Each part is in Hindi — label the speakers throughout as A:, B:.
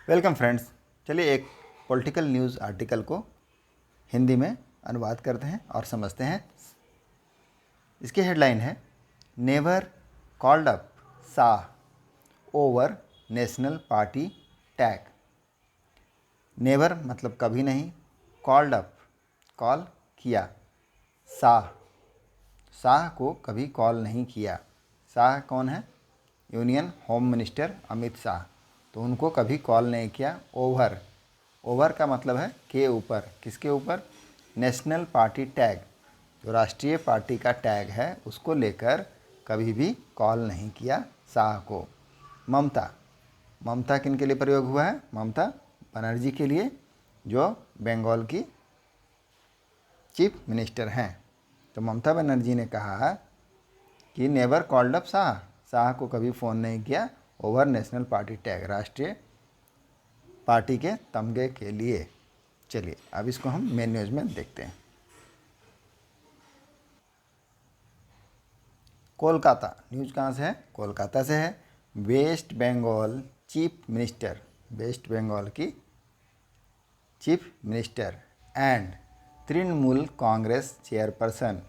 A: Welcome friends. चलिए एक पॉलिटिकल न्यूज़ आर्टिकल को हिंदी में अनुवाद करते हैं और समझते हैं। इसकी हेडलाइन है never called up Shah over national party tag. Never मतलब कभी नहीं, कॉल्ड अप कॉल किया, शाह को कभी कॉल नहीं किया। शाह कौन है? Union home minister Amit Shah. तो उनको कभी कॉल नहीं किया। ओवर का मतलब है के ऊपर। किसके ऊपर? नेशनल पार्टी टैग, जो राष्ट्रीय पार्टी का टैग है उसको लेकर कभी भी कॉल नहीं किया शाह को। ममता किन के लिए प्रयोग हुआ है? ममता बनर्जी के लिए, जो बंगाल की चीफ मिनिस्टर हैं। तो ममता बनर्जी ने कहा कि नेवर कॉल्ड अप शाह को कभी फ़ोन नहीं किया ओवर नेशनल पार्टी टैग, राष्ट्रीय पार्टी के तमगे के लिए। चलिए अब इसको हम मेन न्यूज़ में देखते हैं। कोलकाता न्यूज़ कहाँ से है? कोलकाता से है। वेस्ट बंगाल चीफ मिनिस्टर, वेस्ट बंगाल की chief minister and Trinamool Congress chairperson,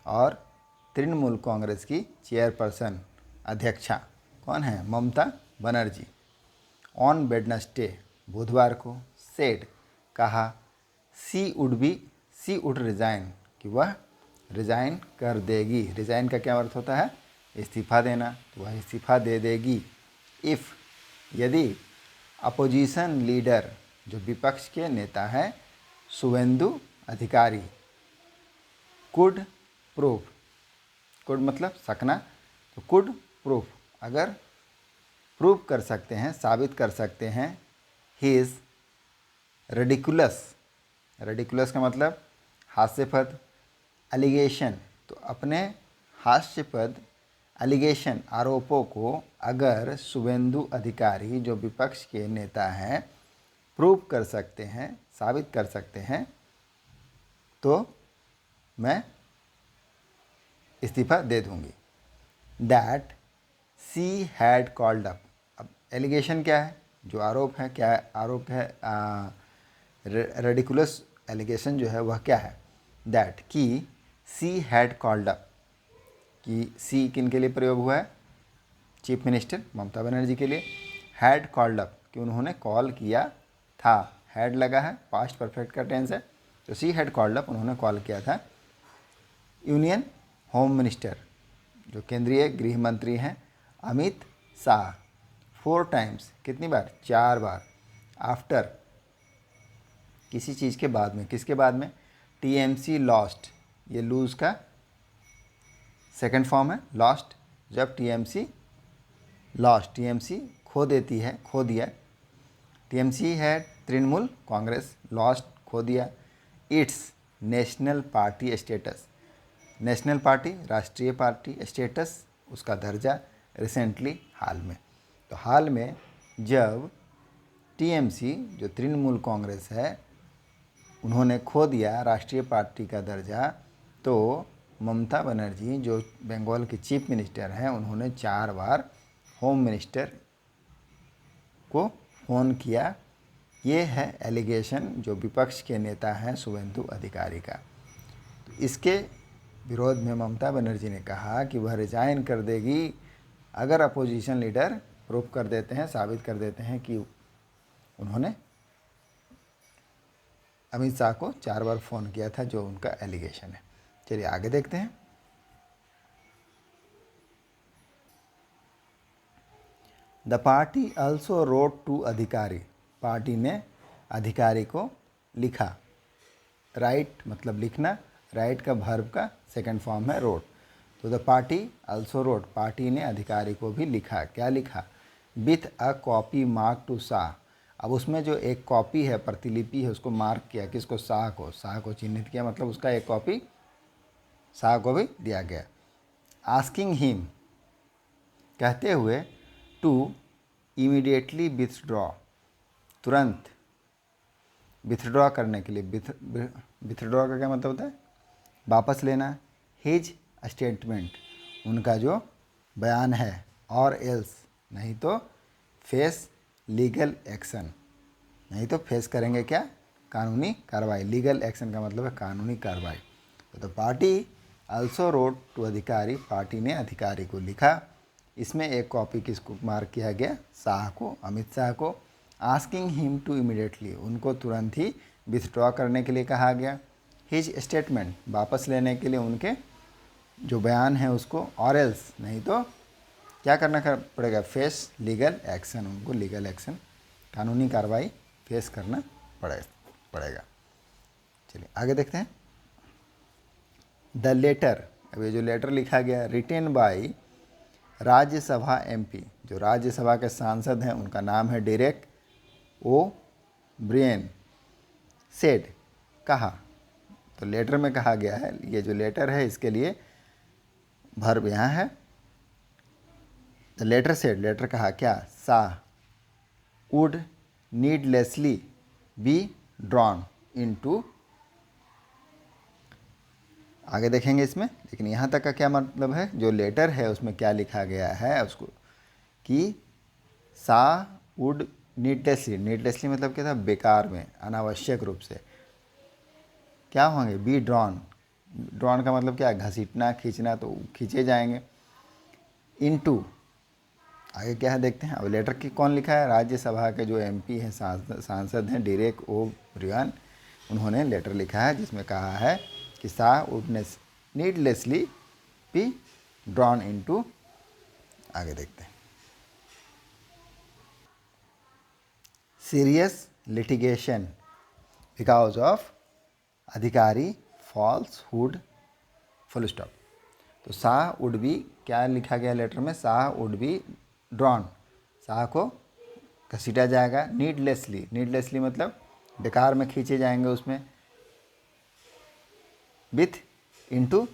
A: और तृणमूल कांग्रेस की चेयरपर्सन अध्यक्षा कौन है? ममता बनर्जी। ऑन वेडनेसडे बुधवार को सेड कहा सी वुड रिज़ाइन, कि वह रिज़ाइन कर देगी। रिज़ाइन का क्या अर्थ होता है? इस्तीफ़ा देना। तो वह इस्तीफ़ा दे देगी इफ़, यदि अपोजिशन लीडर, जो विपक्ष के नेता हैं, शुवेंदु अधिकारी, कुड प्रूव, कुड मतलब सकना, तो कुड प्रूफ, अगर प्रूव कर सकते हैं, साबित कर सकते हैं, ही इज़ रेडिकुलस का मतलब हास्यपद, एलिगेशन, तो अपने हास्यपद एलिगेशन, आरोपों को अगर शुवेंदु अधिकारी, जो विपक्ष के नेता हैं, प्रूव कर सकते हैं, साबित कर सकते हैं, तो मैं इस्तीफ़ा दे दूंगी। That she had called up. अब एलिगेशन क्या है? जो आरोप है, क्या आरोप है? रेडिकुलस एलिगेशन जो है वह क्या है? दैट कि सी हैड कॉल्ड अप, कि सी किन के लिए प्रयोग हुआ है? चीफ मिनिस्टर ममता बनर्जी के लिए। हैड कॉल्ड अप, कि उन्होंने कॉल किया था। हैड लगा है, पास्ट परफेक्ट का टेंस है, तो सी हैड कॉल्ड अप, उन्होंने कॉल किया था। यूनियन होम मिनिस्टर, जो केंद्रीय गृह मंत्री हैं, अमित शाह, 4 टाइम्स, कितनी बार? 4 बार। आफ्टर, किसी चीज़ के बाद में, किसके बाद में? टीएमसी लॉस्ट, ये लूज़ का सेकंड फॉर्म है, लॉस्ट। जब टीएमसी लॉस्ट, टीएमसी खो देती है, खो दिया। टीएमसी है तृणमूल कांग्रेस, लॉस्ट खो दिया it's national party status, national party राष्ट्रीय पार्टी, स्टेटस उसका दर्जा, रिसेंटली हाल में। तो हाल में जब टीएमसी, जो तृणमूल कांग्रेस है, उन्होंने खो दिया राष्ट्रीय पार्टी का दर्जा, तो ममता बनर्जी, जो बंगाल की चीफ मिनिस्टर हैं, उन्होंने 4 बार होम मिनिस्टर को फ़ोन किया। ये है एलिगेशन जो विपक्ष के नेता हैं शुवेंदु अधिकारी का। तो इसके विरोध में ममता बनर्जी ने कहा कि वह रिजाइन कर देगी अगर अपोजिशन लीडर प्रूफ कर देते हैं, साबित कर देते हैं कि उन्होंने अमित शाह को 4 बार फ़ोन किया था, जो उनका एलिगेशन है। चलिए आगे देखते हैं। The party also wrote to Adhikari, party ने अधिकारी को लिखा। राइट मतलब लिखना, राइट का वर्ब का सेकंड फॉर्म है रोट। तो the party also wrote, party ने अधिकारी को भी लिखा। क्या लिखा? With a copy mark to Shah. अब उसमें जो एक कॉपी है, प्रतिलिपि है, उसको मार्क किया। किसको? शाह को। शाह को चिन्हित किया, मतलब उसका एक कॉपी शाह को भी दिया गया। आस्किंग हिम, कहते हुए, टू इमीडिएटली विथड्रॉ, तुरंत विथड्रॉ करने के लिए। विथड्रॉ का क्या मतलब होता है? वापस लेना। हिज स्टेटमेंट, उनका जो बयान है, और एल्स, नहीं तो फेस लीगल एक्शन, नहीं तो फेस करेंगे क्या, कानूनी कार्रवाई। लीगल एक्शन का मतलब है कानूनी कार्रवाई। तो party also road to Adhikari, party ने अधिकारी को लिखा। इसमें एक कॉपी किसको मार्क किया गया, शाह को, अमित शाह को। आस्किंग हिम टू इमिडिएटली, उनको तुरंत ही विथड्रॉ करने के लिए कहा गया। हिज स्टेटमेंट, वापस लेने के लिए उनके जो बयान है उसको, और एल्स, नहीं तो क्या करना पड़ेगा, फेस लीगल एक्शन, उनको लीगल एक्शन, कानूनी कार्रवाई फेस करना पड़ेगा। चलिए आगे देखते हैं। द लेटर, अब ये जो लेटर लिखा गया, रिटेन बाय राज्यसभा एमपी, जो राज्यसभा के सांसद हैं उनका नाम है डेरेक ओ ब्रियन, सेड, कहा। तो लेटर में कहा गया है, ये जो लेटर है इसके लिए वर्ब यहाँ है। द लेटर सेड, लेटर कहा क्या, Shah would needlessly be drawn into, आगे देखेंगे इसमें, लेकिन यहाँ तक का क्या मतलब है, जो लेटर है उसमें क्या लिखा गया है उसको, कि शाह वुड नीडलेसली, नीडलेसली मतलब क्या था, बेकार में, अनावश्यक रूप से क्या होंगे, बी ड्रॉन, ड्रॉन का मतलब क्या है, घसीटना, खींचना, तो खींचे जाएंगे। इनटू, आगे क्या है देखते हैं। अब लेटर की कौन लिखा है, राज्यसभा के जो एमपी हैं, सांसद हैं, डेरेक ओ ब्रियन, उन्होंने लेटर लिखा है जिसमें कहा है कि Shah would needlessly be drawn into, आगे देखते हैं, सीरियस लिटिगेशन बिकॉज ऑफ अधिकारी फॉल्सहुड, फुल स्टॉप। तो शाह वुड बी, क्या लिखा गया लेटर में, Shah would be drawn, Shah को घसीटा जाएगा, नीडलेसली, नीडलेसली मतलब बेकार में खींचे जाएंगे उसमें, विथ इनटू,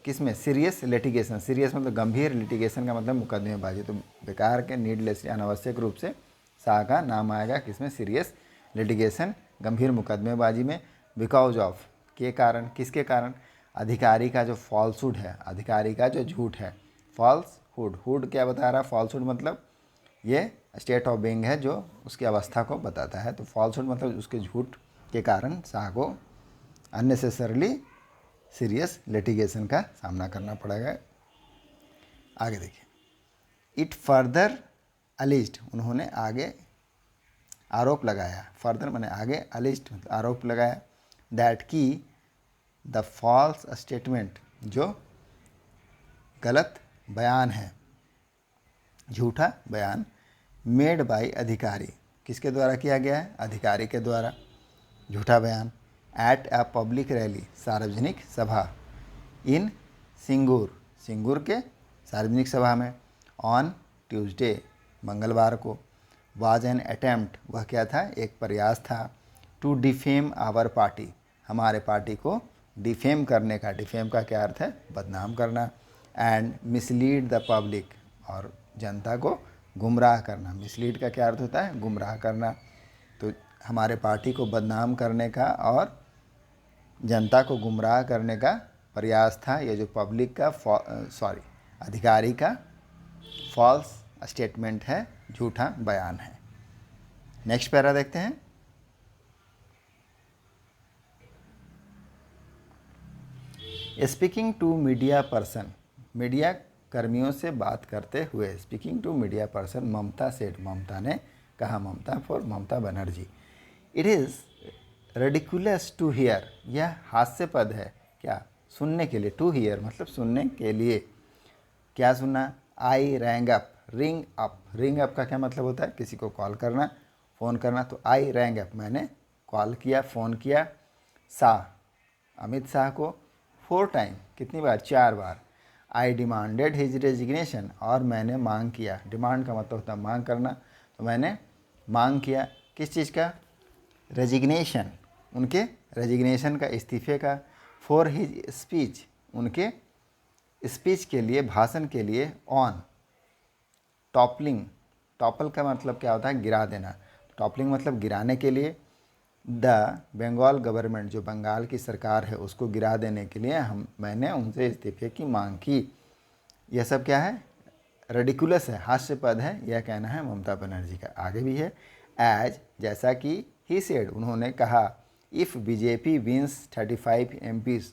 A: किसमें, सीरियस लिटिगेशन, सीरियस मतलब गंभीर, लिटिगेशन का मतलब मुकदमेबाजी, तो बेकार के, नीडलेसली अनावश्यक रूप से शाह का नाम आएगा किसमें, सीरियस लिटिगेशन, गंभीर मुकदमेबाजी में। बिकॉज ऑफ, के कारण, किसके कारण, अधिकारी का जो फॉल्सहुड है, अधिकारी का जो झूठ है, फॉल्सहुड, हुड क्या बता रहा है, फॉल्सहुड मतलब ये स्टेट ऑफ बीइंग है जो उसकी अवस्था को बताता है, तो फॉल्सहुड मतलब उसके झूठ के कारण शाह को अननेसेसरली सीरियस लिटिगेशन का सामना करना पड़ेगा। आगे देखिए, इट फर्दर अलिज्ड, उन्होंने आगे आरोप लगाया, फर्दर मैंने आगे, अलिज्ड मतलब आरोप लगाया, दैट की द फॉल्स स्टेटमेंट, जो गलत बयान है, झूठा बयान, मेड बाय अधिकारी, किसके द्वारा किया गया है, अधिकारी के द्वारा, झूठा बयान, एट अ पब्लिक रैली, सार्वजनिक सभा, इन सिंगूर, सिंगूर के सार्वजनिक सभा में, ऑन ट्यूसडे, मंगलवार को, वाज एन अटेम्प्ट, वह क्या था, एक प्रयास था, टू डिफेम आवर पार्टी, हमारे पार्टी को डिफेम करने का, डिफेम का क्या अर्थ है, बदनाम करना, एंड मिसलीड द पब्लिक, और जनता को गुमराह करना, मिसलीड का क्या अर्थ होता है, गुमराह करना, तो हमारे पार्टी को बदनाम करने का और जनता को गुमराह करने का प्रयास था, ये जो पब्लिक का अधिकारी का फॉल्स स्टेटमेंट है, झूठा बयान है। नेक्स्ट पैरा देखते हैं। Speaking to media person, media कर्मियों से बात करते हुए, speaking to media person, Mamata said, Mamata ने कहा, Mamata for Mamata Banerjee, it is ridiculous to hear, यह हास्यपद है, क्या, सुनने के लिए, टू हियर मतलब सुनने के लिए, क्या सुनना, I rang up, ring up, ring up का क्या मतलब होता है, किसी को कॉल करना, फ़ोन करना, तो आई रैंग अप, मैंने कॉल किया, फ़ोन किया, शाह, अमित शाह को, 4 टाइम, कितनी बार, 4 बार, आई डिमांडेड हिज रेजिग्नेशन, और मैंने मांग किया, डिमांड का मतलब होता है मांग करना, तो मैंने मांग किया, किस चीज़ का, रेजिग्नेशन, उनके रेजिग्नेशन का, इस्तीफे का, फॉर हिज स्पीच, उनके स्पीच के लिए, भाषण के लिए, ऑन टॉपलिंग, टॉपल का मतलब क्या होता है, गिरा देना, टॉपलिंग मतलब गिराने के लिए, द बंगाल गवर्नमेंट, जो बंगाल की सरकार है उसको गिरा देने के लिए मैंने उनसे इस्तीफे की मांग की। यह सब क्या है, रेडिकुलस है, हास्यपद है, यह कहना है ममता बनर्जी का। आगे भी है, एज जैसा कि ही सेड उन्होंने कहा, इफ़ बीजेपी विंस 35 MPs,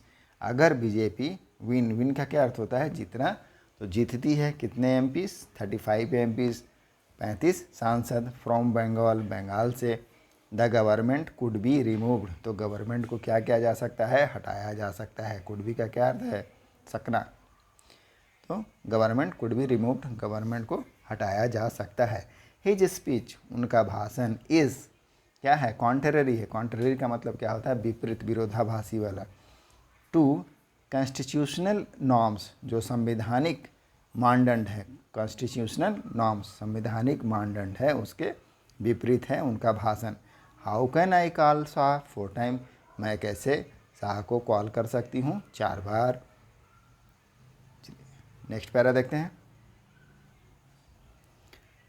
A: अगर बीजेपी विन का क्या अर्थ होता है जीतना, तो जीतती है कितने MPs 35 MPs 35 सांसद फ्रॉम बंगाल बंगाल से, the government could be removed, तो गवर्नमेंट को क्या किया जा सकता है, हटाया जा सकता है। कुड बी का क्या अर्थ है, सकना, तो government could be removed, government को हटाया जा सकता है। हिज स्पीच, उनका भाषण, इज़ क्या है, कॉन्ट्ररी है। कॉन्ट्ररी का मतलब क्या होता है, विपरीत, विरोधाभासी वाला। टू कॉन्स्टिट्यूशनल नॉर्म्स, जो संवैधानिक मानदंड है, कॉन्स्टिट्यूशनल नॉर्म्स संवैधानिक मानदंड है उसके विपरीत है उनका भाषण। How can I call Shah 4 time, मैं कैसे शाह को कॉल कर सकती हूँ 4 बार। नेक्स्ट पैरा देखते हैं।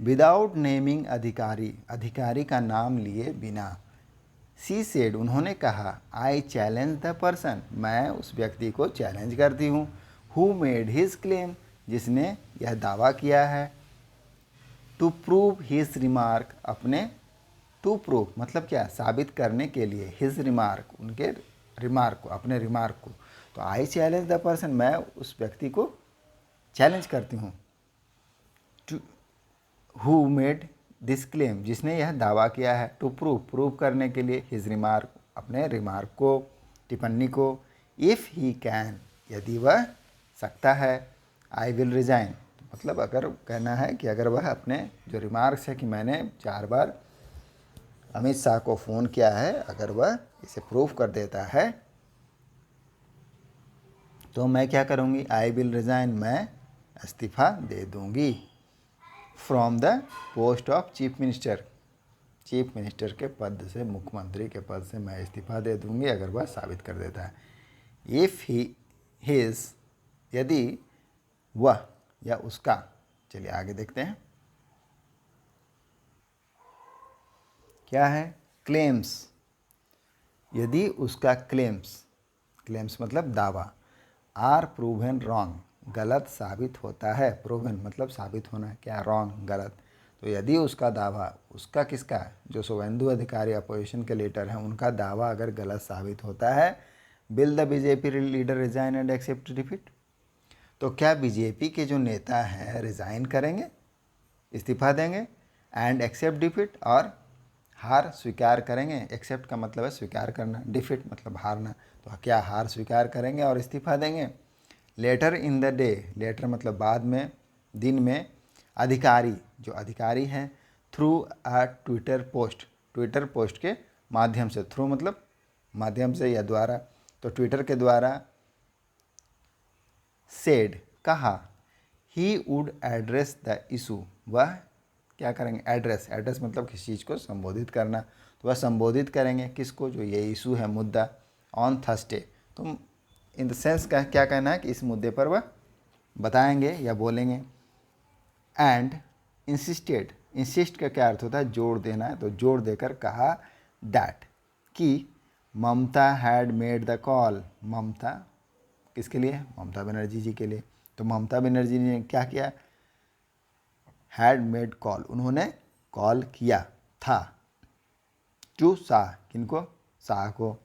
A: विदाउट नेमिंग अधिकारी, अधिकारी का नाम लिए बिना, सी सेड उन्होंने कहा, आई चैलेंज द पर्सन, मैं उस व्यक्ति को चैलेंज करती हूँ, हु मेड हिज क्लेम, जिसने यह दावा किया है, टू प्रूव हिज रिमार्क, अपने, टू प्रूव मतलब क्या, साबित करने के लिए, हिज रिमार्क उनके रिमार्क को, अपने रिमार्क को, तो आई चैलेंज द पर्सन, मैं उस व्यक्ति को चैलेंज करती हूँ, to who made this claim, जिसने यह दावा किया है, टू प्रूव करने के लिए, हिज रिमार्क अपने रिमार्क को, टिप्पणी को, इफ़ ही कैन यदि वह सकता है, आई विल रिजाइन मतलब अगर कहना है कि अगर वह अपने जो रिमार्क्स है कि मैंने 4 बार अमित शाह को फ़ोन किया है, अगर वह इसे प्रूव कर देता है तो मैं क्या करूँगी, आई विल रिज़ाइन, मैं इस्तीफ़ा दे दूँगी, from the post of chief minister, chief minister के पद से, मुख्यमंत्री के पद से मैं इस्तीफ़ा दे दूँगी अगर वह साबित कर देता है। इफ़ ही हिज यदि वह या उसका, चलिए आगे देखते हैं क्या है, क्लेम्स, यदि उसका क्लेम्स मतलब दावा, आर प्रूवन रॉन्ग, गलत साबित होता है, प्रूवन मतलब साबित होना, क्या रॉन्ग गलत, तो यदि उसका दावा, उसका किसका, जो शुभेंदु अधिकारी अपोजिशन के लीडर हैं उनका दावा अगर गलत साबित होता है, will the BJP leader resign and accept defeat, तो क्या बीजेपी के जो नेता हैं रिज़ाइन करेंगे, इस्तीफ़ा देंगे, एंड एक्सेप्ट डिफीट और हार स्वीकार करेंगे, एक्सेप्ट का मतलब है स्वीकार करना, डिफीट मतलब हारना, तो क्या हार स्वीकार करेंगे और इस्तीफ़ा देंगे। Later in the day, later मतलब बाद में, दिन में, अधिकारी जो अधिकारी हैं, थ्रू अ ट्विटर पोस्ट के माध्यम से, थ्रू मतलब माध्यम से या द्वारा, तो ट्विटर के द्वारा, सेड कहा, he would address the issue, वह क्या करेंगे, एड्रेस मतलब किसी चीज़ को संबोधित करना, तो वह संबोधित करेंगे किसको, जो ये इशू है, मुद्दा, ऑन थर्सडे, तो इन द सेंस का क्या कहना है कि इस मुद्दे पर वह बताएंगे या बोलेंगे। एंड इंसिस्ट का क्या अर्थ होता है, जोड़ देना है, तो जोड़ देकर कहा, दैट कि ममता हैड मेड द कॉल, ममता किसके लिए, ममता बनर्जी जी के लिए, तो ममता बनर्जी ने क्या किया, हैड मेड कॉल, उन्होंने कॉल किया था, टू शाह, किनको, शाह को,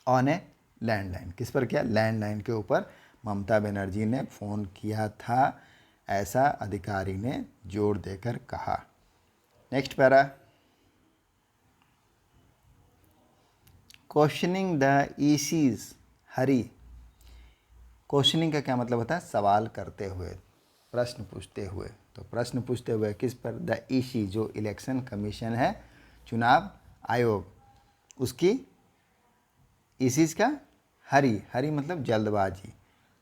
A: ऑन ए लैंडलाइन, किस पर किया, लैंडलाइन के ऊपर ममता बनर्जी ने फ़ोन किया था, ऐसा अधिकारी ने जोर देकर कहा। Next para, questioning the EC's hurry, questioning का क्या मतलब होता है, सवाल करते हुए, प्रश्न पूछते हुए, तो प्रश्न पूछते हुए किस पर, द ईसी जो इलेक्शन कमीशन है, चुनाव आयोग, उसकी ईसीज का हरी मतलब जल्दबाजी,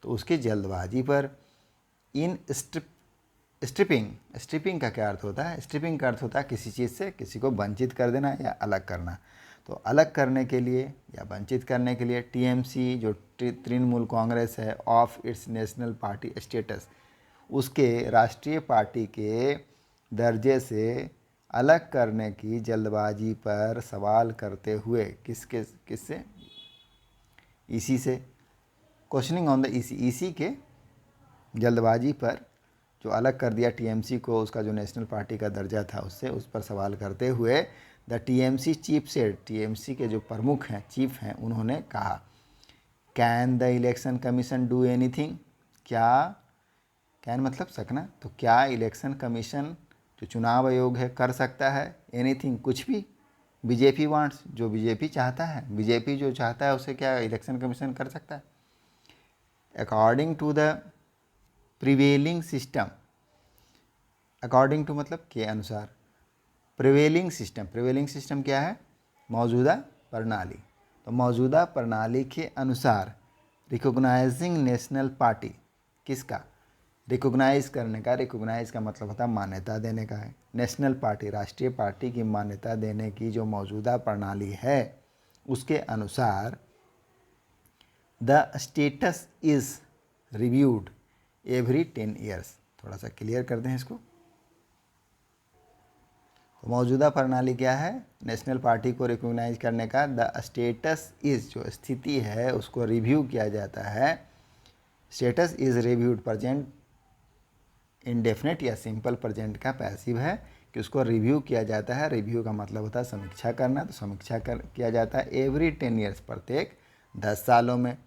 A: तो उसकी जल्दबाजी पर, इन स्ट्रिपिंग का क्या अर्थ होता है, स्ट्रिपिंग का अर्थ होता है किसी चीज़ से किसी को वंचित कर देना या अलग करना, तो अलग करने के लिए या वंचित करने के लिए, टीएमसी जो तृणमूल कांग्रेस है, of its national party status, उसके राष्ट्रीय पार्टी के दर्जे से अलग करने की जल्दबाजी पर सवाल करते हुए, किससे, ईसी से, क्वेश्चनिंग ऑन द ईसी के जल्दबाजी पर जो अलग कर दिया टीएमसी को, उसका जो नेशनल पार्टी का दर्जा था उससे, उस पर सवाल करते हुए द टीएमसी चीफ से, टीएमसी के जो प्रमुख हैं, चीफ हैं, उन्होंने कहा can the election commission do anything, क्या, कैन मतलब सकना, तो क्या इलेक्शन कमीशन जो चुनाव आयोग है कर सकता है एनीथिंग, कुछ भी, बीजेपी वांट्स, जो बीजेपी चाहता है, बीजेपी जो चाहता है उसे क्या इलेक्शन कमीशन कर सकता है। According to the prevailing system, according to मतलब के अनुसार, प्रिवेलिंग सिस्टम, प्रिवेलिंग सिस्टम क्या है, मौजूदा प्रणाली, तो मौजूदा प्रणाली के अनुसार रिकॉग्नाइजिंग नेशनल पार्टी, किसका, रिकॉग्नाइज करने का, रिकॉग्नाइज का मतलब होता है मान्यता देने का है, नेशनल पार्टी, राष्ट्रीय पार्टी की मान्यता देने की जो मौजूदा प्रणाली है उसके अनुसार the status is reviewed every 10 years. थोड़ा सा क्लियर करते हैं इसको। तो मौजूदा प्रणाली क्या है, नेशनल पार्टी को रिकॉग्नाइज करने का, द स्टेटस इज़, जो स्थिति है उसको रिव्यू किया जाता है, status is reviewed, present indefinite या सिंपल प्रेजेंट का पैसिव है कि उसको रिव्यू किया जाता है, रिव्यू का मतलब होता है समीक्षा करना, तो समीक्षा किया जाता है एवरी 10 ईयर्स, प्रत्येक 10 सालों में।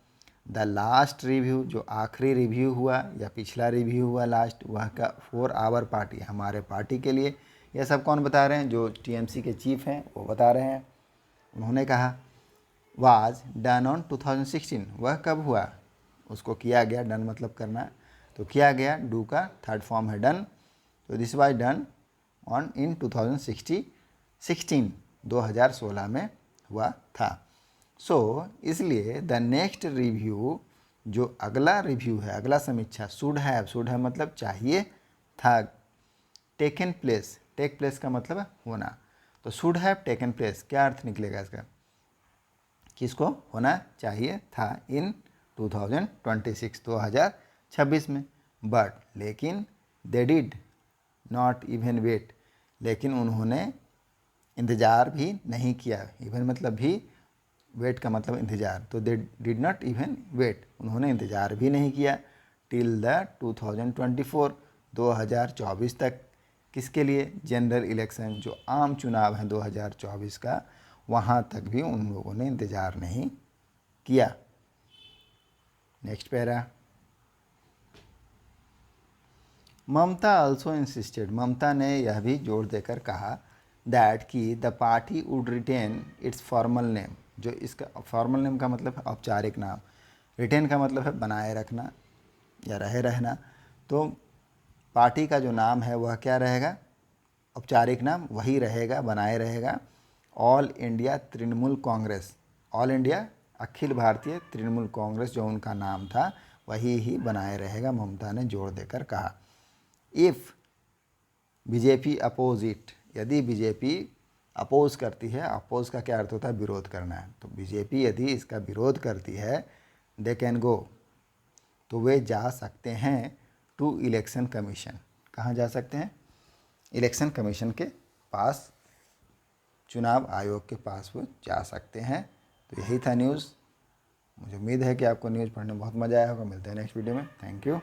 A: द लास्ट रिव्यू, जो आखिरी रिव्यू हुआ या पिछला रिव्यू हुआ लास्ट, वह का फॉर आवर पार्टी, हमारे पार्टी के लिए। यह सब कौन बता रहे हैं, जो टीएमसी के चीफ हैं वो बता रहे हैं। उन्होंने कहा वाज डन ऑन 2016, वह कब हुआ, उसको किया गया, डन मतलब करना, तो किया गया, डू का थर्ड फॉर्म है डन, तो this was done on in 2016, 2016 में हुआ था। सो इसलिए द नेक्स्ट रिव्यू, जो अगला रिव्यू है, अगला समीक्षा, शुड है मतलब चाहिए था, टेकन प्लेस, टेक प्लेस का मतलब है होना, तो शुड हैव टेकन प्लेस, क्या अर्थ निकलेगा इसका, किसको होना चाहिए था, इन 2026, 2026 में, बट लेकिन they did not even wait, लेकिन उन्होंने इंतज़ार भी नहीं किया, इवन मतलब भी, वेट का मतलब इंतज़ार, तो they did not even wait, उन्होंने इंतज़ार भी नहीं किया, टिल द 2024, 2024 तक, किसके लिए, जनरल इलेक्शन, जो आम चुनाव है 2024 का, वहाँ तक भी उन लोगों ने इंतज़ार नहीं किया। Next para, Mamata also insisted, Mamata ने यह भी जोर देकर कहा दैट कि the party would retain its formal name, जो इसका फॉर्मल नेम का मतलब है औपचारिक नाम, रिटेन का मतलब है बनाए रखना या रहे रहना, तो पार्टी का जो नाम है वह क्या रहेगा, औपचारिक नाम वही रहेगा, बनाए रहेगा, ऑल इंडिया तृणमूल कांग्रेस, ऑल इंडिया अखिल भारतीय तृणमूल कांग्रेस जो उनका नाम था वही ही बनाए रहेगा, ममता ने जोर देकर कहा। इफ़ बीजेपी अपोज इट, यदि बीजेपी अपोज करती है, अपोज का क्या अर्थ होता है, विरोध करना है, तो बीजेपी यदि इसका विरोध करती है, दे कैन गो, तो वे जा सकते हैं टू इलेक्शन कमीशन, कहाँ जा सकते हैं, इलेक्शन कमीशन के पास, चुनाव आयोग के पास वो जा सकते हैं। तो यही था न्यूज़। मुझे उम्मीद है कि आपको न्यूज़ पढ़ने में बहुत मज़ा आया होगा। मिलते हैं नेक्स्ट वीडियो में। Thank you.